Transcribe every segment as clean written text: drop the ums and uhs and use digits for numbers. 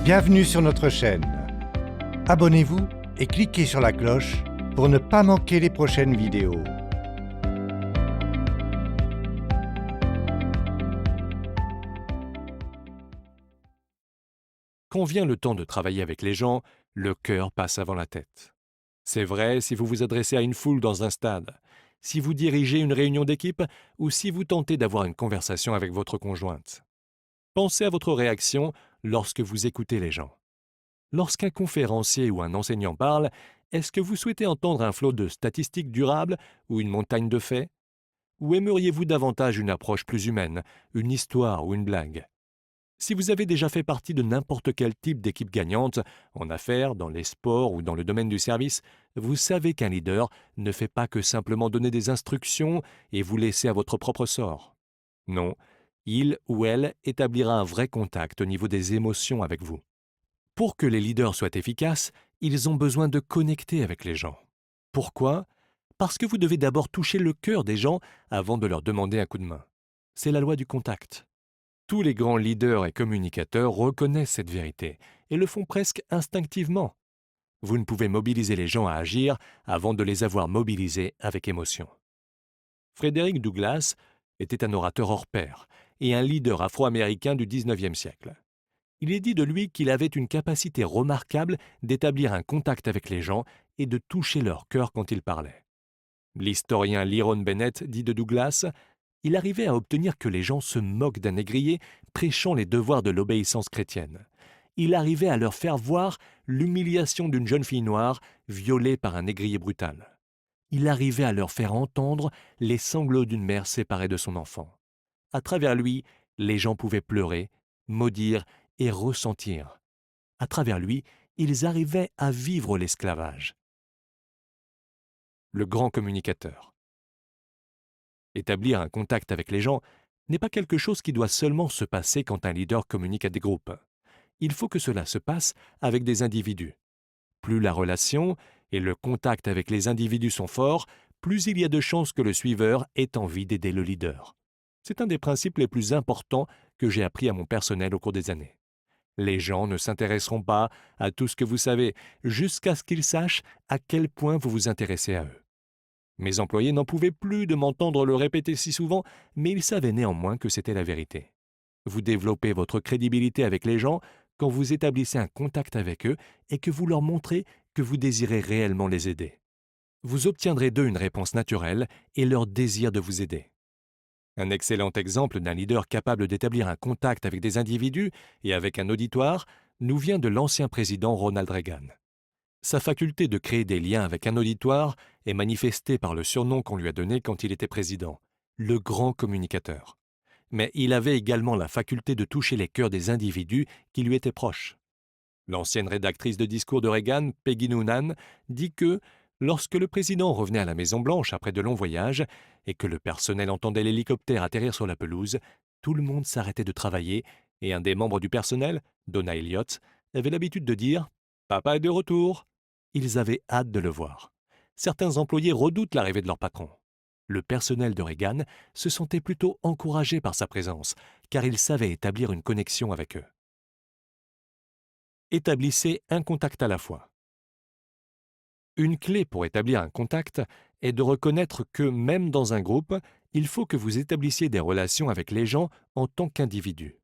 Bienvenue sur notre chaîne. Abonnez-vous et cliquez sur la cloche pour ne pas manquer les prochaines vidéos. Quand vient le temps de travailler avec les gens, le cœur passe avant la tête. C'est vrai si vous vous adressez à une foule dans un stade, si vous dirigez une réunion d'équipe ou si vous tentez d'avoir une conversation avec votre conjointe. Pensez à votre réaction lorsque vous écoutez les gens. Lorsqu'un conférencier ou un enseignant parle, est-ce que vous souhaitez entendre un flot de statistiques durables ou une montagne de faits? Ou aimeriez-vous davantage une approche plus humaine, une histoire ou une blague? Si vous avez déjà fait partie de n'importe quel type d'équipe gagnante, en affaires, dans les sports ou dans le domaine du service, vous savez qu'un leader ne fait pas que simplement donner des instructions et vous laisser à votre propre sort. Non, il ou elle établira un vrai contact au niveau des émotions avec vous. Pour que les leaders soient efficaces, ils ont besoin de connecter avec les gens. Pourquoi? Parce que vous devez d'abord toucher le cœur des gens avant de leur demander un coup de main. C'est la loi du contact. Tous les grands leaders et communicateurs reconnaissent cette vérité et le font presque instinctivement. Vous ne pouvez mobiliser les gens à agir avant de les avoir mobilisés avec émotion. Frédéric Douglass était un orateur hors pair et un leader afro-américain du XIXe siècle. Il est dit de lui qu'il avait une capacité remarquable d'établir un contact avec les gens et de toucher leur cœur quand il parlait. L'historien Lyron Bennett dit de Douglass: il arrivait à obtenir que les gens se moquent d'un négrier prêchant les devoirs de l'obéissance chrétienne. Il arrivait à leur faire voir l'humiliation d'une jeune fille noire violée par un négrier brutal. Il arrivait à leur faire entendre les sanglots d'une mère séparée de son enfant. À travers lui, les gens pouvaient pleurer, maudire et ressentir. À travers lui, ils arrivaient à vivre l'esclavage. Le grand communicateur. Établir un contact avec les gens n'est pas quelque chose qui doit seulement se passer quand un leader communique à des groupes. Il faut que cela se passe avec des individus. Plus la relation et le contact avec les individus sont forts, plus il y a de chances que le suiveur ait envie d'aider le leader. C'est un des principes les plus importants que j'ai appris à mon personnel au cours des années. Les gens ne s'intéresseront pas à tout ce que vous savez, jusqu'à ce qu'ils sachent à quel point vous vous intéressez à eux. Mes employés n'en pouvaient plus de m'entendre le répéter si souvent, mais ils savaient néanmoins que c'était la vérité. Vous développez votre crédibilité avec les gens quand vous établissez un contact avec eux et que vous leur montrez que vous désirez réellement les aider. Vous obtiendrez d'eux une réponse naturelle et leur désir de vous aider. Un excellent exemple d'un leader capable d'établir un contact avec des individus et avec un auditoire nous vient de l'ancien président Ronald Reagan. Sa faculté de créer des liens avec un auditoire est manifestée par le surnom qu'on lui a donné quand il était président, le grand communicateur. Mais il avait également la faculté de toucher les cœurs des individus qui lui étaient proches. L'ancienne rédactrice de discours de Reagan, Peggy Noonan, dit que, lorsque le président revenait à la Maison-Blanche après de longs voyages et que le personnel entendait l'hélicoptère atterrir sur la pelouse, tout le monde s'arrêtait de travailler et un des membres du personnel, Donna Elliott, avait l'habitude de dire « Papa est de retour ». Ils avaient hâte de le voir. Certains employés redoutent l'arrivée de leur patron. Le personnel de Reagan se sentait plutôt encouragé par sa présence, car il savait établir une connexion avec eux. Établissez un contact à la fois. Une clé pour établir un contact est de reconnaître que, même dans un groupe, il faut que vous établissiez des relations avec les gens en tant qu'individus.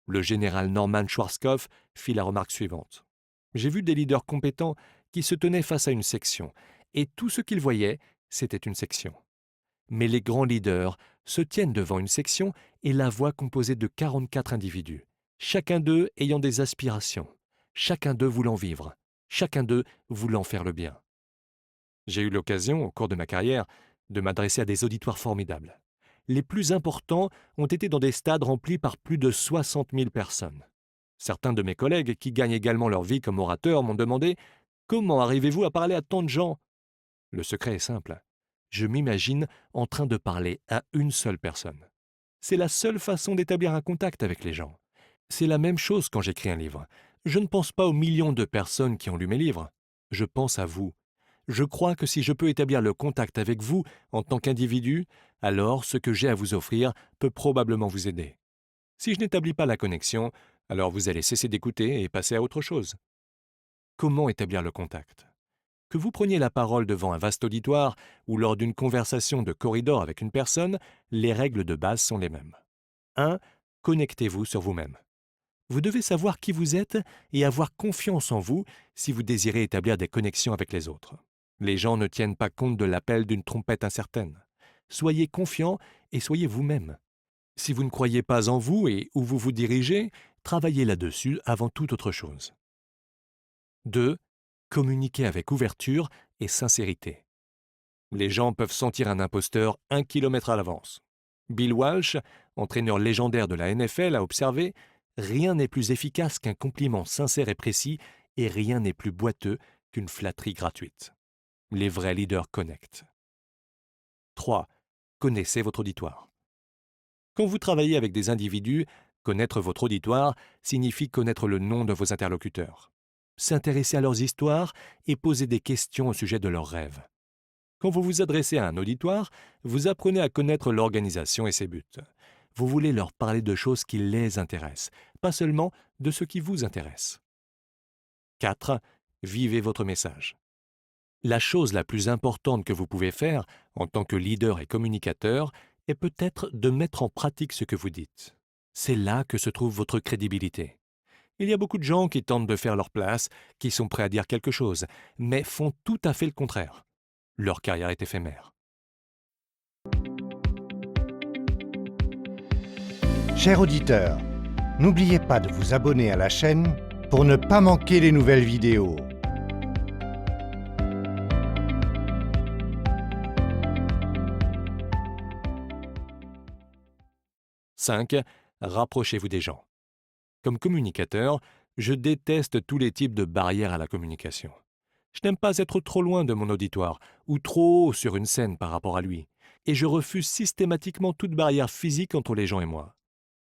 Le général Norman Schwarzkopf fit la remarque suivante. J'ai vu des leaders compétents qui se tenaient face à une section, et tout ce qu'ils voyaient, c'était une section. Mais les grands leaders se tiennent devant une section et la voient composée de 44 individus, chacun d'eux ayant des aspirations, chacun d'eux voulant vivre, chacun d'eux voulant faire le bien. J'ai eu l'occasion, au cours de ma carrière, de m'adresser à des auditoires formidables. Les plus importants ont été dans des stades remplis par plus de 60 000 personnes. Certains de mes collègues, qui gagnent également leur vie comme orateurs, m'ont demandé « Comment arrivez-vous à parler à tant de gens ?» Le secret est simple. Je m'imagine en train de parler à une seule personne. C'est la seule façon d'établir un contact avec les gens. C'est la même chose quand j'écris un livre. Je ne pense pas aux millions de personnes qui ont lu mes livres. Je pense à vous. Je crois que si je peux établir le contact avec vous en tant qu'individu, alors ce que j'ai à vous offrir peut probablement vous aider. Si je n'établis pas la connexion, Alors vous allez cesser d'écouter et passer à autre chose. Comment établir le contact? Que vous preniez la parole devant un vaste auditoire ou lors d'une conversation de corridor avec une personne, les règles de base sont les mêmes. 1. Connectez-vous sur vous-même. Vous devez savoir qui vous êtes et avoir confiance en vous si vous désirez établir des connexions avec les autres. Les gens ne tiennent pas compte de l'appel d'une trompette incertaine. Soyez confiant et soyez vous-même. Si vous ne croyez pas en vous et où vous vous dirigez, travaillez là-dessus avant toute autre chose. 2. Communiquez avec ouverture et sincérité. Les gens peuvent sentir un imposteur 1 kilomètre à l'avance. Bill Walsh, entraîneur légendaire de la NFL, a observé: rien n'est plus efficace qu'un compliment sincère et précis, et rien n'est plus boiteux qu'une flatterie gratuite. Les vrais leaders connectent. 3. Connaissez votre auditoire. Quand vous travaillez avec des individus, connaître votre auditoire signifie connaître le nom de vos interlocuteurs, s'intéresser à leurs histoires et poser des questions au sujet de leurs rêves. Quand vous vous adressez à un auditoire, vous apprenez à connaître l'organisation et ses buts. Vous voulez leur parler de choses qui les intéressent, pas seulement de ce qui vous intéresse. 4. Vivez votre message. La chose la plus importante que vous pouvez faire en tant que leader et communicateur est peut-être de mettre en pratique ce que vous dites. C'est là que se trouve votre crédibilité. Il y a beaucoup de gens qui tentent de faire leur place, qui sont prêts à dire quelque chose, mais font tout à fait le contraire. Leur carrière est éphémère. Chers auditeurs, n'oubliez pas de vous abonner à la chaîne pour ne pas manquer les nouvelles vidéos. « 5. Rapprochez-vous des gens. Comme communicateur, je déteste tous les types de barrières à la communication. Je n'aime pas être trop loin de mon auditoire ou trop haut sur une scène par rapport à lui, et je refuse systématiquement toute barrière physique entre les gens et moi.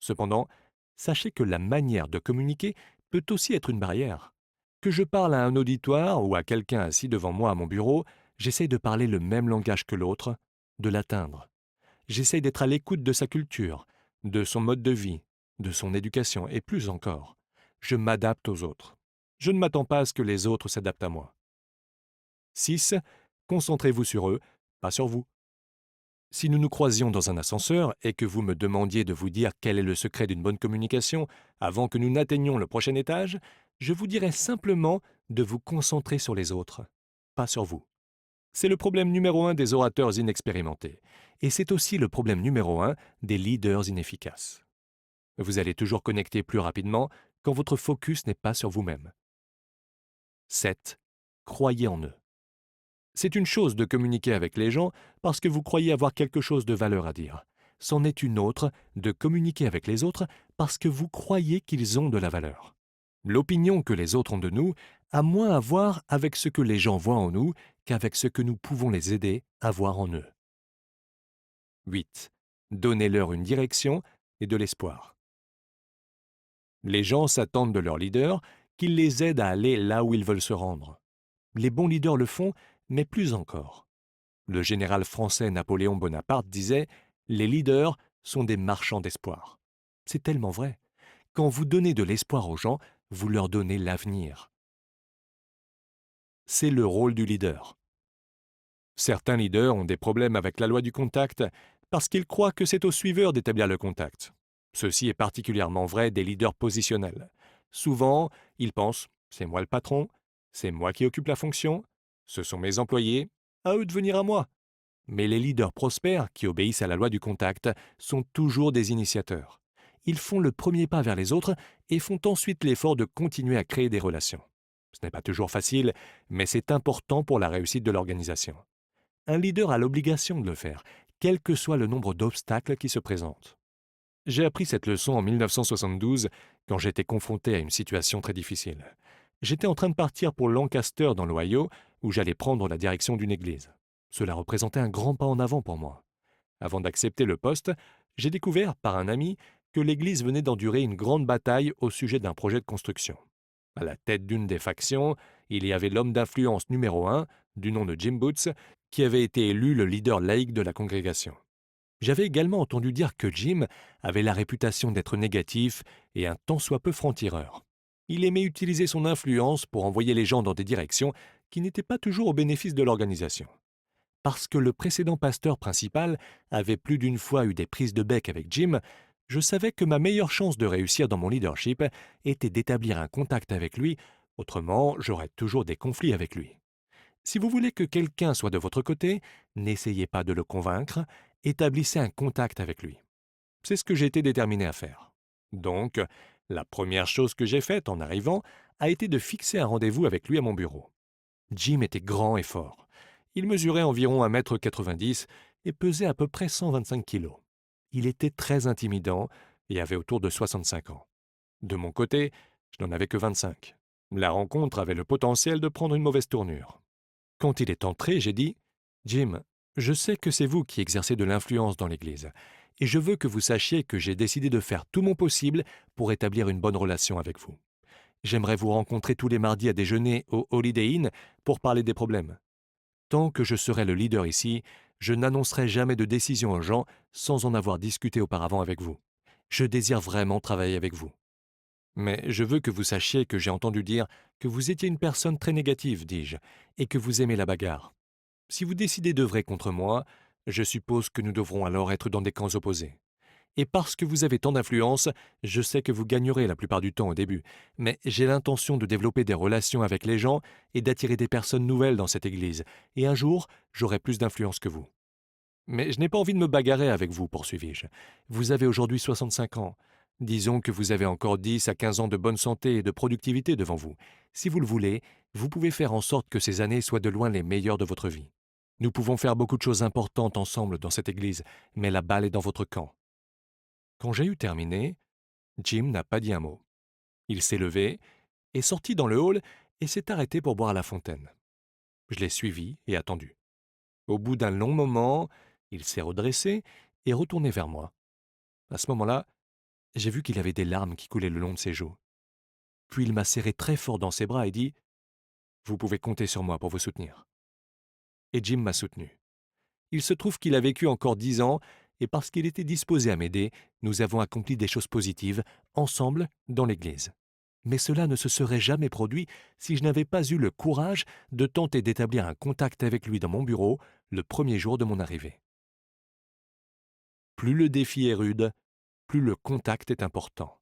Cependant, sachez que la manière de communiquer peut aussi être une barrière. Que je parle à un auditoire ou à quelqu'un assis devant moi à mon bureau, j'essaye de parler le même langage que l'autre, de l'atteindre. J'essaye d'être à l'écoute de sa culture, de son mode de vie, de son éducation, et plus encore. Je m'adapte aux autres. Je ne m'attends pas à ce que les autres s'adaptent à moi. 6. Concentrez-vous sur eux, pas sur vous. Si nous nous croisions dans un ascenseur et que vous me demandiez de vous dire quel est le secret d'une bonne communication avant que nous n'atteignions le prochain étage, je vous dirais simplement de vous concentrer sur les autres, pas sur vous. C'est le problème numéro 1 des orateurs inexpérimentés, et c'est aussi le problème numéro 1 des leaders inefficaces. Vous allez toujours connecter plus rapidement quand votre focus n'est pas sur vous-même. 7. Croyez en eux. C'est une chose de communiquer avec les gens parce que vous croyez avoir quelque chose de valeur à dire. C'en est une autre de communiquer avec les autres parce que vous croyez qu'ils ont de la valeur. L'opinion que les autres ont de nous a moins à voir avec ce que les gens voient en nous qu'avec ce que nous pouvons les aider à voir en eux. 8. Donnez-leur une direction et de l'espoir. Les gens s'attendent de leur leader qu'il les aide à aller là où ils veulent se rendre. Les bons leaders le font, mais plus encore. Le général français Napoléon Bonaparte disait « Les leaders sont des marchands d'espoir ». C'est tellement vrai. Quand vous donnez de l'espoir aux gens, vous leur donnez l'avenir. C'est le rôle du leader. Certains leaders ont des problèmes avec la loi du contact parce qu'ils croient que c'est au suiveur d'établir le contact. Ceci est particulièrement vrai des leaders positionnels. Souvent, ils pensent « c'est moi le patron, c'est moi qui occupe la fonction, ce sont mes employés, à eux de venir à moi ». Mais les leaders prospères, qui obéissent à la loi du contact, sont toujours des initiateurs. Ils font le premier pas vers les autres et font ensuite l'effort de continuer à créer des relations. Ce n'est pas toujours facile, mais c'est important pour la réussite de l'organisation. Un leader a l'obligation de le faire, quel que soit le nombre d'obstacles qui se présentent. J'ai appris cette leçon en 1972, quand j'étais confronté à une situation très difficile. J'étais en train de partir pour Lancaster dans l'Ohio, où j'allais prendre la direction d'une église. Cela représentait un grand pas en avant pour moi. Avant d'accepter le poste, j'ai découvert, par un ami, que l'église venait d'endurer une grande bataille au sujet d'un projet de construction. À la tête d'une des factions, il y avait l'homme d'influence numéro 1, du nom de Jim Boots, qui avait été élu le leader laïque de la congrégation. J'avais également entendu dire que Jim avait la réputation d'être négatif et un tant soit peu franc-tireur. Il aimait utiliser son influence pour envoyer les gens dans des directions qui n'étaient pas toujours au bénéfice de l'organisation. Parce que le précédent pasteur principal avait plus d'une fois eu des prises de bec avec Jim, je savais que ma meilleure chance de réussir dans mon leadership était d'établir un contact avec lui, autrement j'aurais toujours des conflits avec lui. Si vous voulez que quelqu'un soit de votre côté, n'essayez pas de le convaincre, établissez un contact avec lui. C'est ce que j'ai été déterminé à faire. Donc, la première chose que j'ai faite en arrivant a été de fixer un rendez-vous avec lui à mon bureau. Jim était grand et fort. Il mesurait environ 1,90 m et pesait à peu près 125 kilos. Il était très intimidant et avait autour de 65 ans. De mon côté, je n'en avais que 25. La rencontre avait le potentiel de prendre une mauvaise tournure. Quand il est entré, j'ai dit « Jim, je sais que c'est vous qui exercez de l'influence dans l'Église, et je veux que vous sachiez que j'ai décidé de faire tout mon possible pour établir une bonne relation avec vous. J'aimerais vous rencontrer tous les mardis à déjeuner au Holiday Inn pour parler des problèmes. Tant que je serai le leader ici, je n'annoncerai jamais de décision aux gens sans en avoir discuté auparavant avec vous. Je désire vraiment travailler avec vous. Mais je veux que vous sachiez que j'ai entendu dire que vous étiez une personne très négative, dis-je, et que vous aimez la bagarre. Si vous décidez d'œuvrer contre moi, je suppose que nous devrons alors être dans des camps opposés. Et parce que vous avez tant d'influence, je sais que vous gagnerez la plupart du temps au début, mais j'ai l'intention de développer des relations avec les gens et d'attirer des personnes nouvelles dans cette église, et un jour, j'aurai plus d'influence que vous. Mais je n'ai pas envie de me bagarrer avec vous, poursuivis-je. Vous avez aujourd'hui 65 ans. Disons que vous avez encore 10 à 15 ans de bonne santé et de productivité devant vous. Si vous le voulez, vous pouvez faire en sorte que ces années soient de loin les meilleures de votre vie. Nous pouvons faire beaucoup de choses importantes ensemble dans cette église, mais la balle est dans votre camp. Quand j'ai eu terminé, Jim n'a pas dit un mot. Il s'est levé, est sorti dans le hall et s'est arrêté pour boire à la fontaine. Je l'ai suivi et attendu. Au bout d'un long moment, il s'est redressé et retourné vers moi. À ce moment-là, j'ai vu qu'il avait des larmes qui coulaient le long de ses joues. Puis il m'a serré très fort dans ses bras et dit « Vous pouvez compter sur moi pour vous soutenir. » Et Jim m'a soutenu. Il se trouve qu'il a vécu encore 10 ans, et parce qu'il était disposé à m'aider, nous avons accompli des choses positives, ensemble, dans l'Église. Mais cela ne se serait jamais produit si je n'avais pas eu le courage de tenter d'établir un contact avec lui dans mon bureau le premier jour de mon arrivée. Plus le défi est rude, plus le contact est important.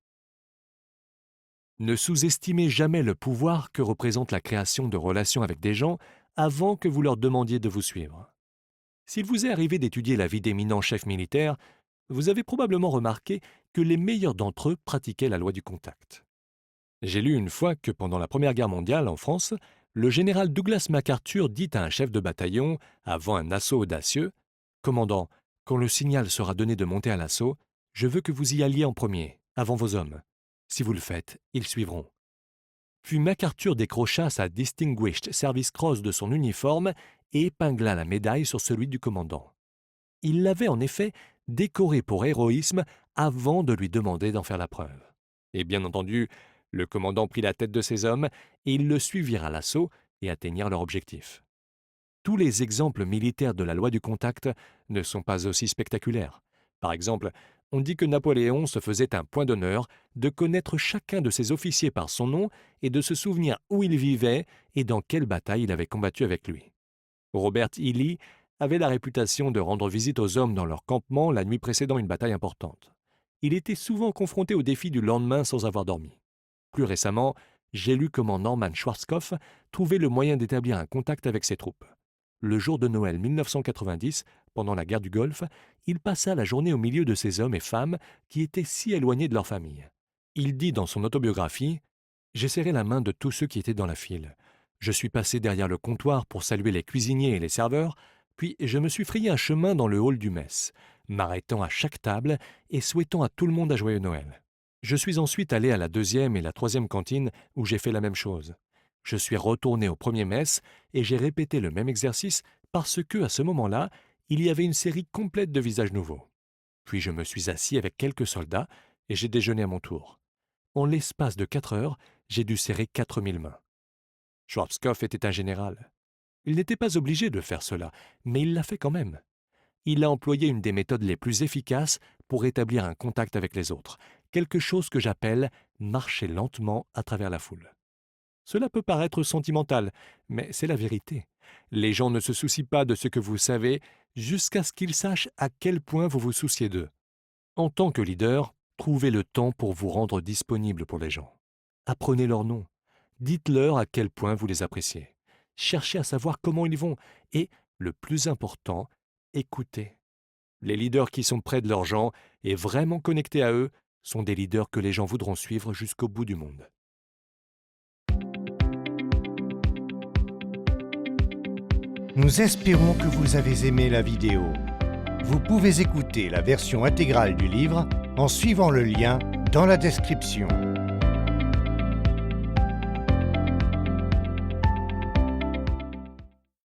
Ne sous-estimez jamais le pouvoir que représente la création de relations avec des gens avant que vous leur demandiez de vous suivre. S'il vous est arrivé d'étudier la vie d'éminents chefs militaires, vous avez probablement remarqué que les meilleurs d'entre eux pratiquaient la loi du contact. J'ai lu une fois que pendant la Première Guerre mondiale en France, le général Douglas MacArthur dit à un chef de bataillon, avant un assaut audacieux, « Commandant, quand le signal sera donné de monter à l'assaut, je veux que vous y alliez en premier, avant vos hommes. Si vous le faites, ils suivront. » Puis MacArthur décrocha sa Distinguished Service Cross de son uniforme et épingla la médaille sur celui du commandant. Il l'avait en effet décoré pour héroïsme avant de lui demander d'en faire la preuve. Et bien entendu, le commandant prit la tête de ses hommes et ils le suivirent à l'assaut et atteignirent leur objectif. Tous les exemples militaires de la loi du contact ne sont pas aussi spectaculaires. Par exemple, on dit que Napoléon se faisait un point d'honneur de connaître chacun de ses officiers par son nom et de se souvenir où il vivait et dans quelle bataille il avait combattu avec lui. Robert E. Lee avait la réputation de rendre visite aux hommes dans leur campement la nuit précédant une bataille importante. Il était souvent confronté au défi du lendemain sans avoir dormi. Plus récemment, j'ai lu comment Norman Schwarzkopf trouvait le moyen d'établir un contact avec ses troupes. Le jour de Noël 1990, pendant la guerre du Golfe, il passa la journée au milieu de ces hommes et femmes qui étaient si éloignés de leur famille. Il dit dans son autobiographie « J'ai serré la main de tous ceux qui étaient dans la file. Je suis passé derrière le comptoir pour saluer les cuisiniers et les serveurs, puis je me suis frayé un chemin dans le hall du mess, m'arrêtant à chaque table et souhaitant à tout le monde un joyeux Noël. Je suis ensuite allé à la deuxième et la troisième cantine où j'ai fait la même chose. Je suis retourné au premier mess et j'ai répété le même exercice parce que, à ce moment-là, il y avait une série complète de visages nouveaux. Puis je me suis assis avec quelques soldats et j'ai déjeuné à mon tour. En l'espace de 4 heures, j'ai dû serrer 4000 mains. Schwarzkopf était un général. Il n'était pas obligé de faire cela, mais il l'a fait quand même. il a employé une des méthodes les plus efficaces pour établir un contact avec les autres, quelque chose que j'appelle marcher lentement à travers la foule. Cela peut paraître sentimental, mais c'est la vérité. Les gens ne se soucient pas de ce que vous savez jusqu'à ce qu'ils sachent à quel point vous vous souciez d'eux. En tant que leader, trouvez le temps pour vous rendre disponible pour les gens. Apprenez leur nom. Dites-leur à quel point vous les appréciez. Cherchez à savoir comment ils vont et, le plus important, écoutez. Les leaders qui sont près de leurs gens et vraiment connectés à eux sont des leaders que les gens voudront suivre jusqu'au bout du monde. Nous espérons que vous avez aimé la vidéo. Vous pouvez écouter la version intégrale du livre en suivant le lien dans la description.